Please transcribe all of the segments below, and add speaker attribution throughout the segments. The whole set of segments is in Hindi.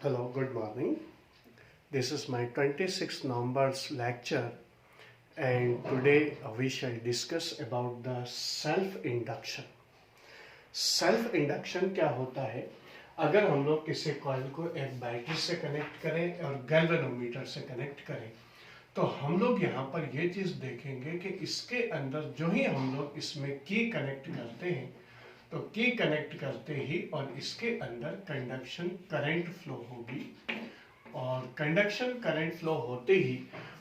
Speaker 1: Hello, good morning. This is my 26th November's lecture, and today we shall discuss about the self-induction. Self-induction क्या होता है? अगर हम लोग किसी कॉइल को एक बैटरी से कनेक्ट करें और गैल्वेनोमीटर से कनेक्ट करें, तो हम लोग यहाँ पर ये चीज़ देखेंगे कि इसके अंदर जो ही हम लोग इसमें की कनेक्ट करते हैं, तो की कनेक्ट करते ही और इसके अंदर कंडक्शन करंट फ्लो होगी, और कंडक्शन करंट फ्लो होते ही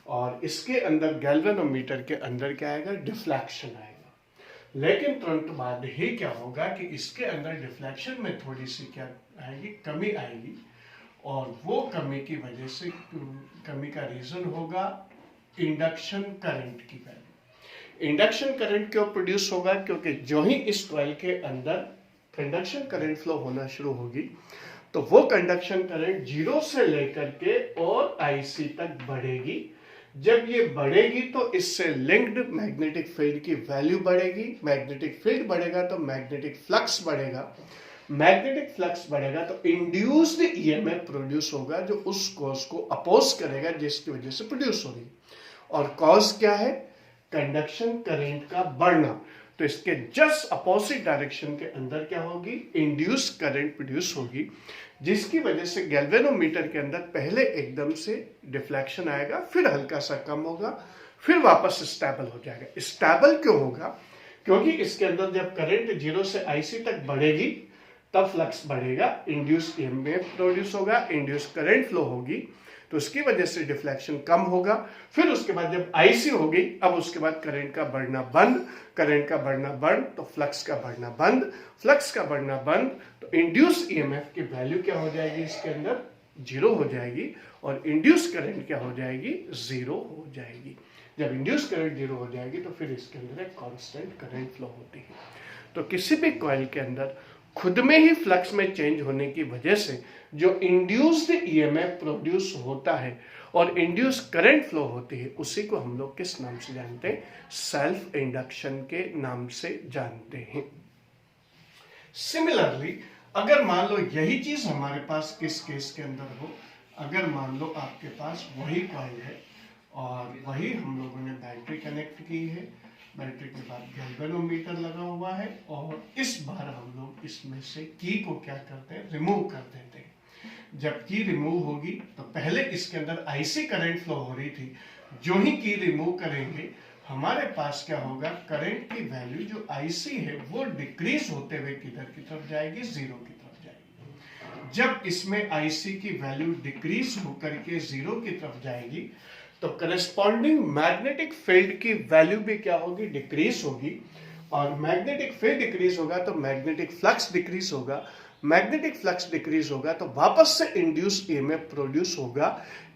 Speaker 1: और इसके अंदर गैल्वेनोमीटर के अंदर क्या आएगा? डिफ्लेक्शन आएगा। लेकिन तुरंत बाद ही क्या होगा कि इसके अंदर डिफ्लेक्शन में थोड़ी सी क्या आएगी? कमी आएगी, और वो कमी की वजह से कमी का रीजन होगा इंडक्शन करंट की वैल्यू। इंडक्शन करंट क्यों प्रोड्यूस होगा? क्योंकि जो ही इस कॉइल के अंदर कंडक्शन करंट फ्लो होना शुरू होगी, तो वो कंडक्शन करंट जीरो से लेकर के और आईसी तक बढ़ेगी। जब ये बढ़ेगी तो इससे लिंक्ड मैग्नेटिक फील्ड की वैल्यू बढ़ेगी। मैग्नेटिक फील्ड बढ़ेगा तो मैग्नेटिक फ्लक्स बढ़ेगा। मैग्नेटिक फ्लक्स बढ़ेगा तो इंड्यूस्ड ईएमएफ प्रोड्यूस होगा, जो उस कॉज को अपोज करेगा जिसकी वजह से प्रोड्यूस हो रही। और कॉज क्या है? कंडक्शन करंट का बढ़ना। तो इसके जस्ट अपोजिट डायरेक्शन के अंदर क्या होगी? इंड्यूस करंट प्रोड्यूस होगी, जिसकी वजह से गैल्वेनोमीटर के अंदर पहले एकदम से डिफ्लेक्शन आएगा, फिर हल्का सा कम होगा, फिर वापस स्टेबल हो जाएगा। स्टेबल क्यों होगा? क्योंकि इसके अंदर जब करंट जीरो से आईसी तक बढ़ेगी तब फ्लक्स बढ़ेगा, इंड्यूस ईएमएफ प्रोड्यूस होगा, इंड्यूस करंट फ्लो होगी, तो उसकी वजह से डिफ्लेक्शन कम होगा। फिर उसके बाद जब आईसी होगी, अब उसके बाद करंट का बढ़ना बंद, करंट का बढ़ना बंद तो फ्लक्स का बढ़ना बंद, फ्लक्स का बढ़ना बंद तो इंड्यूस ईएमएफ की वैल्यू क्या हो जाएगी? इसके अंदर जीरो हो जाएगी, और इंड्यूस करंट क्या हो जाएगी? जीरो हो जाएगी। जब इंड्यूस करंट जीरो हो जाएगी तो फिर इसके अंदर एक कांस्टेंट करंट फ्लो होती है। तो किसी भी कॉइल के अंदर खुद में ही फ्लक्स में चेंज होने की वजह से जो इंड्यूस्ड ईएमएफ प्रोड्यूस होता है और इंड्यूस करंट फ्लो होती है, उसी को हम लोग किस नाम से जानते हैं? सेल्फ इंडक्शन के नाम से जानते हैं। सिमिलरली, अगर मान लो यही चीज हमारे पास किस केस के अंदर हो, अगर मान लो आपके पास वही कॉइल है और वही हम लोगों ने बैटरी कनेक्ट की है, बैटरी के बाद गैल्वेनोमीटर लगा हुआ है, और इस बार हम लोग इसमें से की को क्या करते हैं? रिमूव कर देते हैं। जब की रिमूव होगी तो पहले इसके अंदर आईसी करंट फ्लो हो रही थी, जो ही की रिमूव करेंगे हमारे पास क्या होगा? करंट की वैल्यू जो आईसी है वो डिक्रीज होते हुए किधर की तरफ जाएगी? जीरो की तरफ जाएगी। जब इसमें आईसी की वैल्यू डिक्रीज होकर के जीरो की तरफ जाएगी, तो करस्पॉन्डिंग मैग्नेटिक फील्ड की वैल्यू भी क्या होगी? डिक्रीज होगी, और मैग्नेटिक फील्ड डिक्रीज होगा तो मैग्नेटिक फ्लक्स डिक्रीज होगा। मैग्नेटिक फ्लक्स डिक्रीज होगा तो वापस से इंड्यूस ईएमएफ प्रोड्यूस होगा,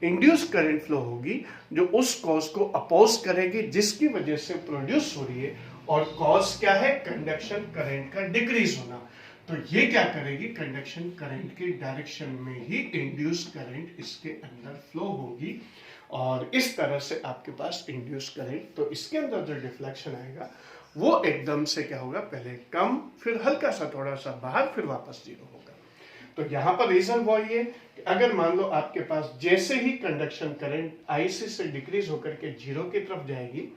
Speaker 1: इंड्यूस करंट फ्लो होगी, जो उस कॉज को अपोज करेगी जिसकी वजह से प्रोड्यूस हो रही है। और कॉज क्या है? कंडक्शन करंट का डिक्रीज होना। तो ये क्या करेगी? कंडक्शन करंट की डायरेक्शन में ही इंड्यूस करंट इसके अंदर फ्लो होगी, और इस तरह से आपके पास इंड्यूस करंट, तो इसके अंदर जो डिफ्लेक्शन आएगा वो एकदम से क्या होगा? पहले कम, फिर हल्का सा थोड़ा सा बाहर, फिर वापस जीरो होगा। तो यहाँ पर रीजन वो ये कि अगर मान लो आपके पास जैसे ही कंडक्शन करंट आईसी से डिक्रीज होकर के जीरो की तरफ जाएगी,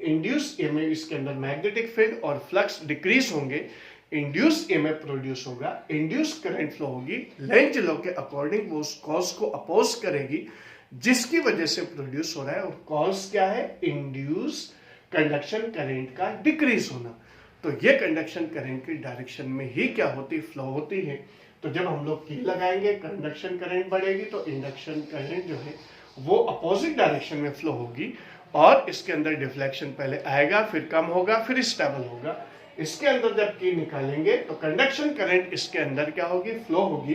Speaker 1: इंड्यूस ईएमएफ, इसके अंदर मैग्नेटिक फील्ड और फ्लक्स डिक्रीज होंगे, इंड्यूस ईएमएफ प्रोड्यूस होगा, इंड्यूस करंट फ्लो होगी, लेंज लॉ के अकॉर्डिंग वो उस कॉज को अपोज करेगी जिसकी वजह से प्रोड्यूस हो रहा है। और कॉज क्या है? इंड्यूस कंडक्शन करंट का डिक्रीज होना। तो ये कंडक्शन करंट की डायरेक्शन में ही क्या होती? फ्लो होती है। तो जब हम लोग की लगाएंगे, कंडक्शन करंट बढ़ेगी, तो इंडक्शन करंट जो है वो अपोजिट डायरेक्शन में फ्लो होगी, और इसके अंदर डिफ्लेक्शन पहले आएगा, फिर कम होगा, फिर स्टेबल होगा। इसके अंदर जब की निकालेंगे तो कंडक्शन करंट इसके अंदर क्या होगी? फ्लो होगी।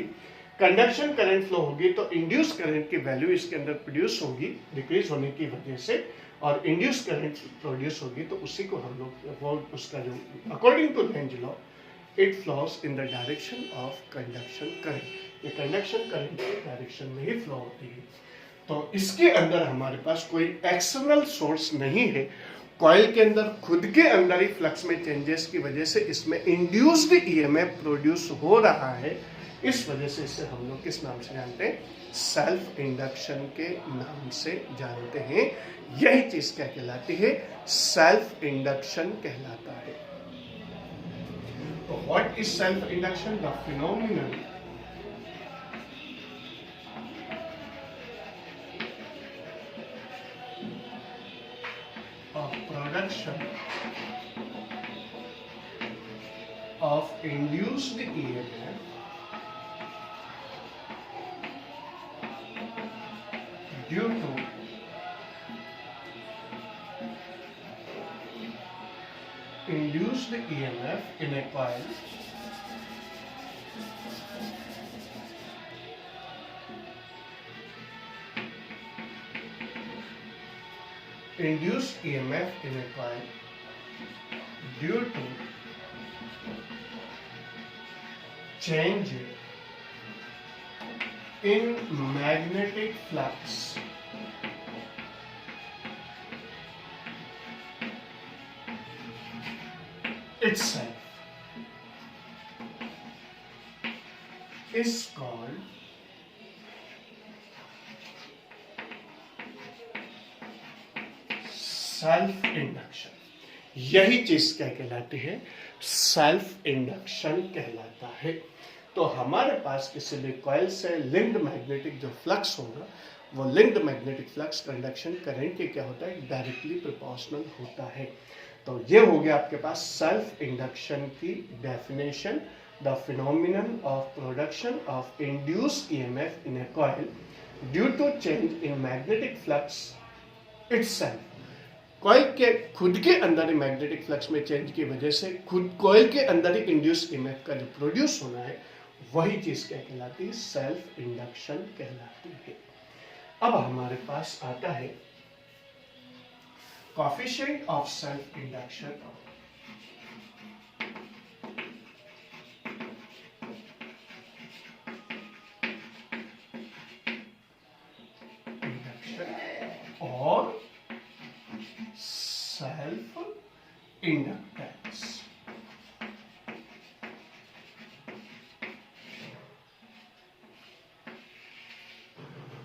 Speaker 1: कंडक्शन करंट फ्लो होगी तो इंड्यूस करंट की वैल्यू इसके अंदर प्रोड्यूस होगी डिक्रीज होने की वजह से, और इंड्यूस करंट प्रोड्यूस होगी, तो उसी को हम लोग वो उसका जो according to Lenz law it flows in the direction of conduction current. ये कंडक्शन करंट की डायरेक्शन में ही फ्लो होती है। तो इसके अंदर हमारे पास कोई एक्सटर्नल सोर्स नहीं है, कॉइल के अंदर खुद के अंदर ही फ्लक्स में चेंजेस की वजह से इसमें इंड्यूस्ड ईएमएफ प्रोड्यूस हो रहा है, इस वजह से इसे हम लोग किस नाम से जानते हैं? सेल्फ इंडक्शन के नाम से जानते हैं। यही चीज क्या कहलाती है? सेल्फ इंडक्शन कहलाता है। तो what is self induction? The phenomenon of production of induced EMF due to induced EMF in a coil induced EMF in a coil due to change in magnetic flux itself is called self induction. यही चीज क्या कहलाती है? सेल्फ इंडक्शन कहलाता है। तो हमारे पास किसी भी कॉइल से लिंक्ड मैग्नेटिक जो फ्लक्स होगा, वो linked magnetic flux conduction current के क्या होता है? डायरेक्टली प्रोपोर्शनल होता है। तो ये हो गया आपके पास सेल्फ इंडक्शन की definition. The phenomenon of production of induced EMF in a coil due to change in magnetic flux itself. Coil के खुद के अंदर ही मैग्नेटिक फ्लक्स में चेंज की वजह से खुद कॉइल के अंदर ही इंड्यूस ईएमएफ का जो प्रोड्यूस होना है, वही चीज क्या कहलाती है? सेल्फ इंडक्शन कहलाती है। अब हमारे पास आता है कोएफिशिएंट ऑफ सेल्फ इंडक्शन। और self inductance.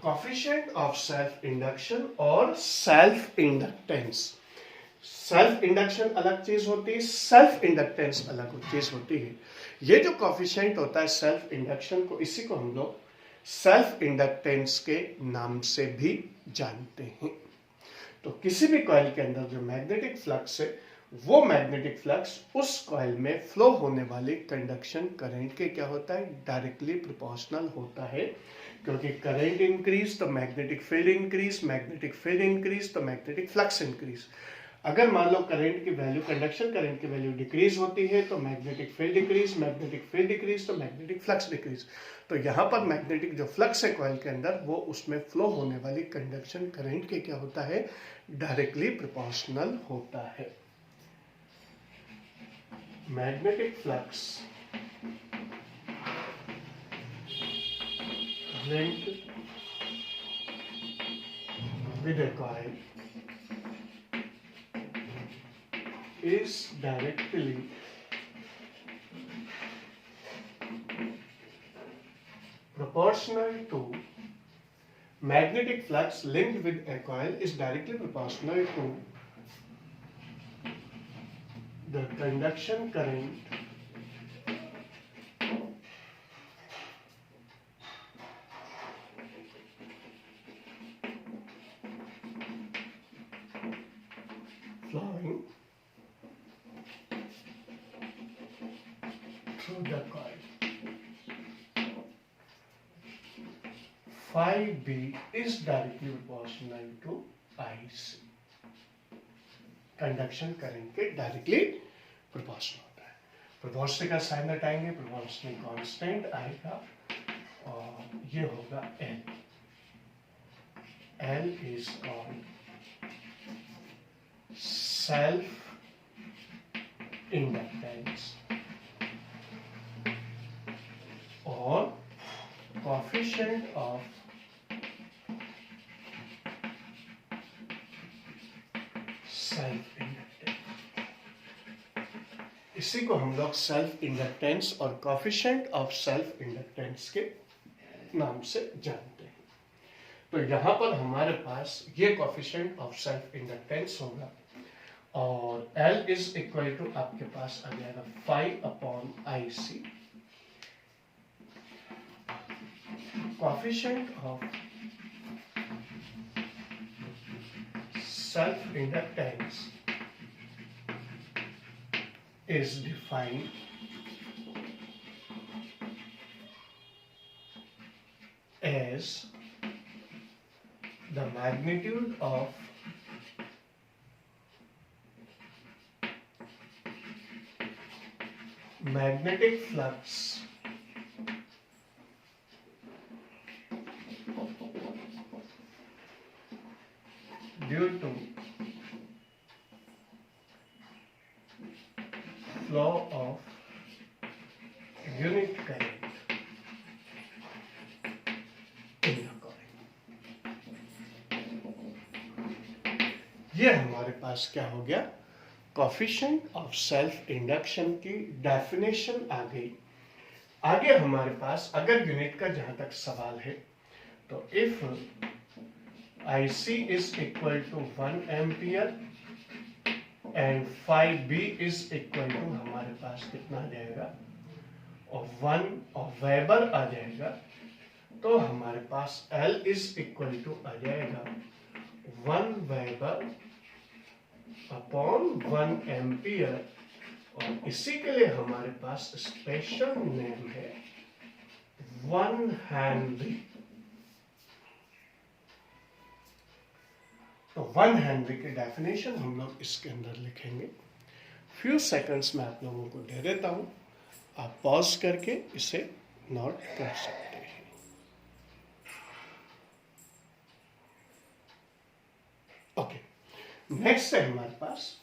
Speaker 1: Coefficient of self induction और सेल्फ इंडक्टेंस। सेल्फ इंडक्शन अलग चीज होती है, सेल्फ इंडक्टेंस अलग चीज होती है। ये जो कोएफिशिएंट होता है सेल्फ इंडक्शन को, इसी को हम लोग सेल्फ इंडक्टेंस के नाम से भी जानते हैं। तो किसी भी कॉइल के अंदर जो मैग्नेटिक फ्लक्स है, वो मैग्नेटिक फ्लक्स उस कॉइल में फ्लो होने वाले कंडक्शन करंट के क्या होता है? डायरेक्टली प्रोपोर्शनल होता है। क्योंकि करंट इंक्रीज तो magnetic field increase, magnetic field increase तो मैग्नेटिक फ्लक्स इंक्रीज। अगर मान लो करंट की वैल्यू, कंडक्शन करंट की वैल्यू डिक्रीज होती है तो magnetic field decrease, magnetic field decrease तो मैग्नेटिक फ्लक्स डिक्रीज। तो यहाँ पर मैग्नेटिक जो फ्लक्स है कॉइल के अंदर, वो उसमें फ्लो होने वाली कंडक्शन करंट के क्या होता है? डायरेक्टली प्रोपोर्शनल होता है। Magnetic flux linked with a coil is directly proportional to magnetic flux linked with a coil is directly proportional to the conduction current flowing through the coil. Phi B is directly proportional to IC. Conduction current के डायरेक्टली प्रोपोर्शनल होता है। प्रोपोर्शनल का साइन हटाएंगे, प्रोपोर्शनल कांस्टेंट आएगा और ये होगा L। L is called self inductance और कोएफिशिएंट ऑफ सेल्फ इंडक्टेंस। इसी को हम लोग सेल्फ इंडक्टेंस और कोफिशिएंट ऑफ सेल्फ इंडक्टेंस के नाम से जानते हैं। तो यहाँ पर हमारे पास ये कोफिशिएंट ऑफ सेल्फ इंडक्टेंस होगा और L इज इक्वल टू आपके पास आ जाएगा 5/IC, coefficient of self inductance is defined as the magnitude of magnetic flux due to flow of unit current in the coil। ये हमारे पास क्या हो गया, कोफिशिएंट ऑफ सेल्फ इंडक्शन की डेफिनेशन आ गई। आगे हमारे पास अगर यूनिट का जहां तक सवाल है तो if IC is equal to 1 ampere and 5B is equal to हमारे पास कितना आ जाएगा और 1 और वेबर आ जाएगा, तो हमारे पास L इज इक्वल टू आ जाएगा 1 वेबर अपॉन 1 एम्पियर और इसी के लिए हमारे पास स्पेशल नेम है 1 हेनरी। तो 1 हेनरी की डेफिनेशन हम लोग इसके अंदर लिखेंगे। फ्यू सेकंड्स में आप लोगों को दे देता हूं, आप पॉज करके इसे नोट कर सकते हैं। ओके, नेक्स्ट है हमारे पास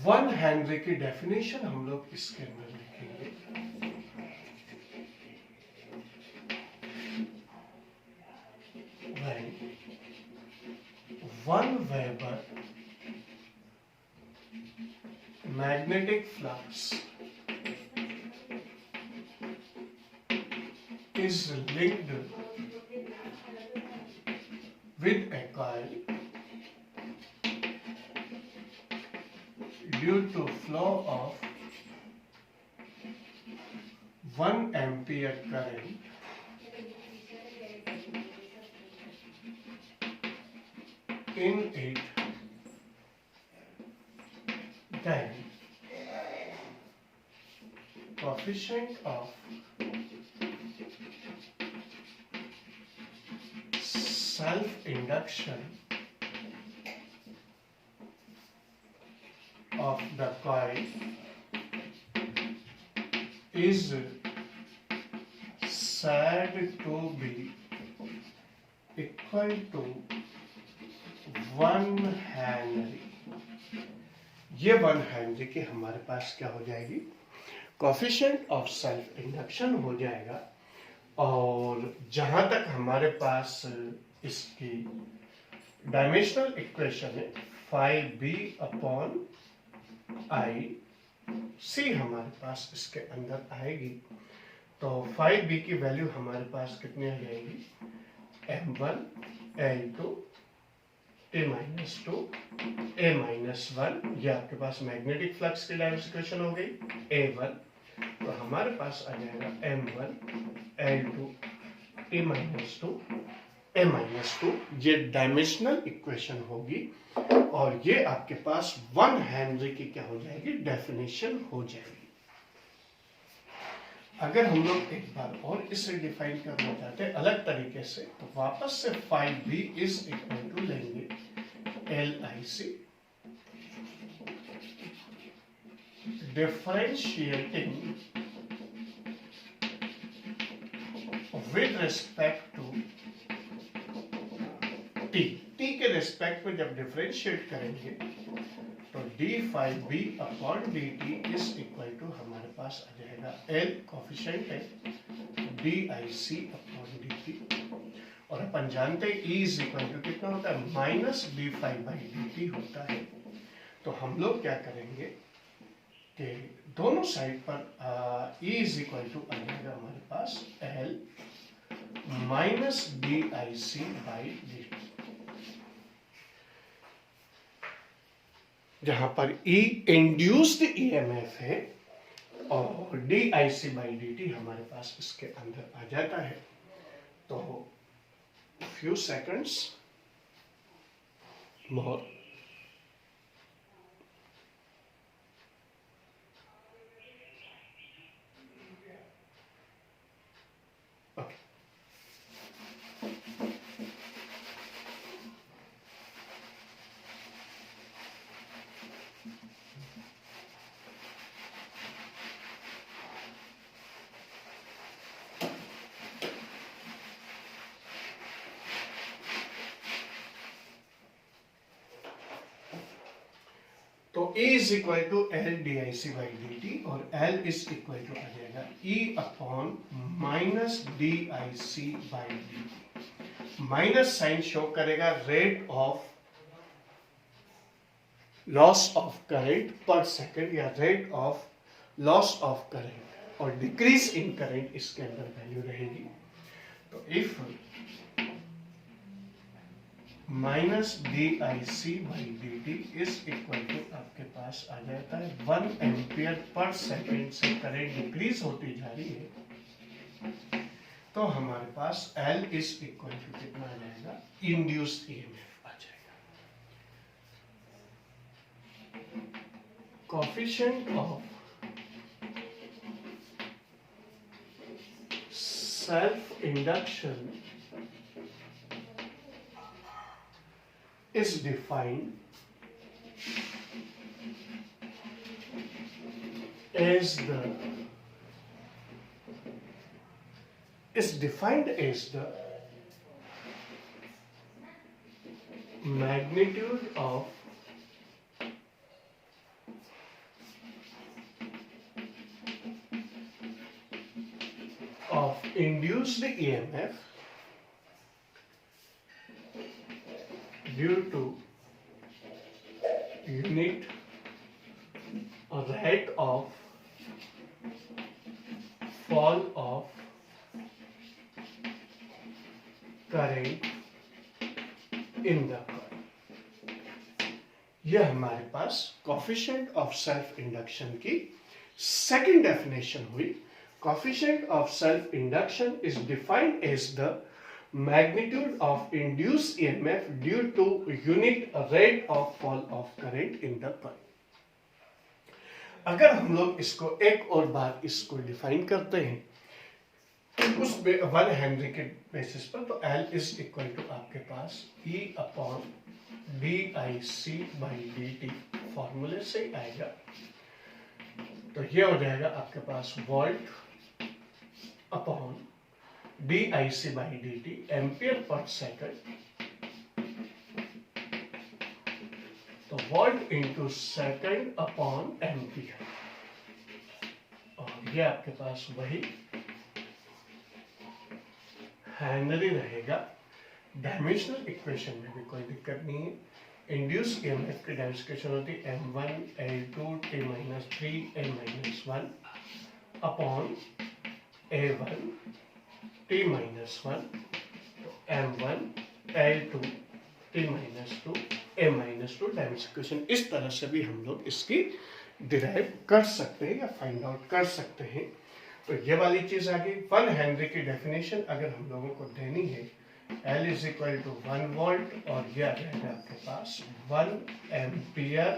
Speaker 1: वन हेनरी की डेफिनेशन हम लोग इसके अंदर लिखेंगे। When 1 weber magnetic flux is linked with a coil due to flow of 1 ampere current in it, then coefficient of self-induction of the coil is said to be equal to 1 Henry. ये 1 हेनरी की हमारे पास क्या हो जाएगी, कोफिशिएंट ऑफ सेल्फ इंडक्शन हो जाएगा। और जहां तक हमारे पास इसकी डायमेंशनल इक्वेशन है 5B/IC हमारे पास इसके अंदर आएगी। तो 5B की वैल्यू हमारे पास कितनी आ जाएगी, M1 L2 A-2 A-1, ये आपके पास मैग्नेटिक फ्लक्स की डायमेंशनल इक्वेशन हो गई A1। तो हमारे पास आ जाएगा M1 L2 A-2 A-2, ये डायमेंशनल इक्वेशन होगी और ये आपके पास 1 हेनरी की क्या हो जाएगी, डेफिनेशन हो जाएगी। अगर हम लोग एक बार और इसे डिफाइन करना चाहते हैं अलग तरीके से, तो वापस से 5B इज इक्वल टू लेंगे LIC differentiating with respect to t के रिस्पेक्ट में जब डिफरेंशिएट करेंगे तो d5B/dt इज इक्वल टू हमारे पास आ जाएगा L कोफिशिएंट है /dIC/dt। और अपन जानते हैं E इज इक्वल टू कितना होता है, -d∅/dt होता है। तो हम लोग क्या करेंगे कि दोनों साइड पर E इज इक्वल टू आ जाएगा हमारे पास L -dIC/dt, जहां पर E इंड्यूस्ड ईएमएफ है और dIC/dt हमारे पास इसके अंदर आ जाता है। तो few seconds more। Okay. तो E is equal to L dIC/dt और L इज इक्वल टू आ जाएगा E/-dIC/dt। माइनस साइन शो करेगा rate of loss of current पर सेकेंड या rate of loss of current, और डिक्रीज इन करंट इसके अंदर वैल्यू रहेगी। तो if -dIC/dt is equal to आपके पास आ जाता है 1 एम्पियर पर सेकेंड से करंट डिक्रीज होती जा रही है, तो हमारे पास L इज इक्वल टू कितना आ जाएगा, इंड्यूस्ड ईएमएफ आ जाएगा। Coefficient of self induction is defined as the magnitude of induced EMF due to unit rate of fall of current in the coil। यह हमारे पास कोएफिशिएंट ऑफ सेल्फ इंडक्शन की सेकंड डेफिनेशन हुई। Coefficient of self induction is defined as the magnitude of induced EMF due to unit rate of fall of current in the coil। अगर हम लोग इसको एक और बार इसको डिफाइन करते हैं उस 1 हेनरी के बेसिस पर, तो L इज इक्वल टू आपके पास E/dIC/dt फॉर्मूले से आएगा। तो ये हो जाएगा आपके पास volt upon dIC/dt ampere per second, तो volt into second upon ampere, और ये आपके पास वही हेनरी रहेगा। डायमेंशनल इक्वेशन में भी कोई दिक्कत नहीं है। इंड्यूस ईएमएफ की डायमेंशन होती है m1 L2 t-3 n-1 upon a1 t-1 m1 L2 t-2 a-2 dimension equation. इस तरह से भी हम लोग इसकी डिराइव कर सकते हैं या फाइंड आउट कर सकते हैं। तो ये वाली चीज आ गई। 1 हेनरी की डेफिनेशन अगर हम लोगों को देनी है, L is equal to 1 volt और ये आ जाएगा आपके पास 1 एम्पियर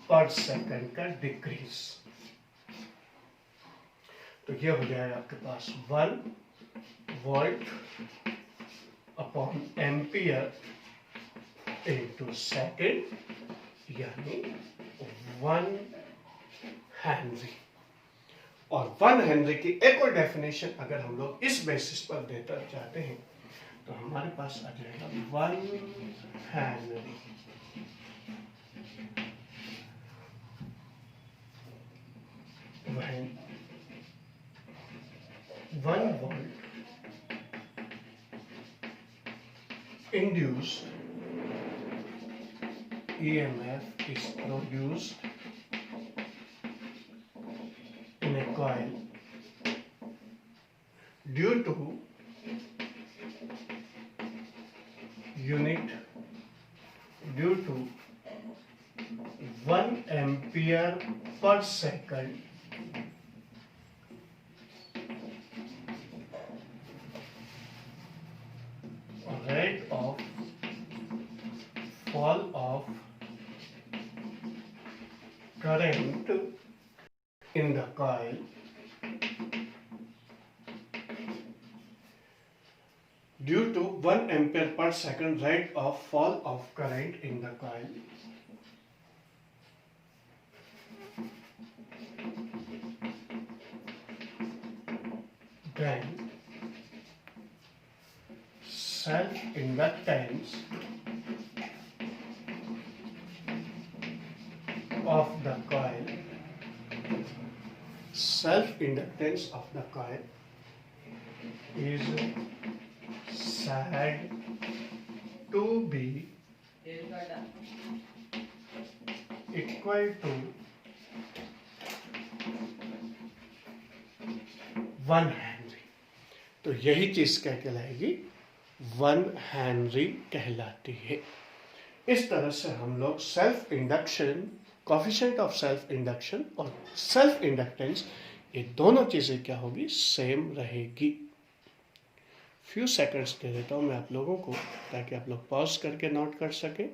Speaker 1: पर सेकंड का डिक्रीज, तो ये हो जाएगा आपके पास 1 volt upon ampere into second, यानी 1 हेनरी। और 1 हेनरी की एक और डेफिनेशन अगर हम लोग इस बेसिस पर देना चाहते हैं, तो हमारे पास आ जाएगा 1 Henry when 1 volt induced EMF is produced in a coil due to due to 1 ampere per second rate of fall of current in the coil due to 1 ampere per second rate of fall of current in the coil. Then self-inductance of the coil is said to be equal to 1 Henry. तो यही चीज क्या कहलाएगी? 1 हेनरी कहलाती है। इस तरह से हम लोग self induction, coefficient of self induction और सेल्फ इंडक्टेंस, ये दोनों चीजें क्या होगी? सेम रहेगी। फ्यू सेकंड्स दे देता हूँ मैं आप लोगों को ताकि आप लोग पॉज करके नोट कर सकें।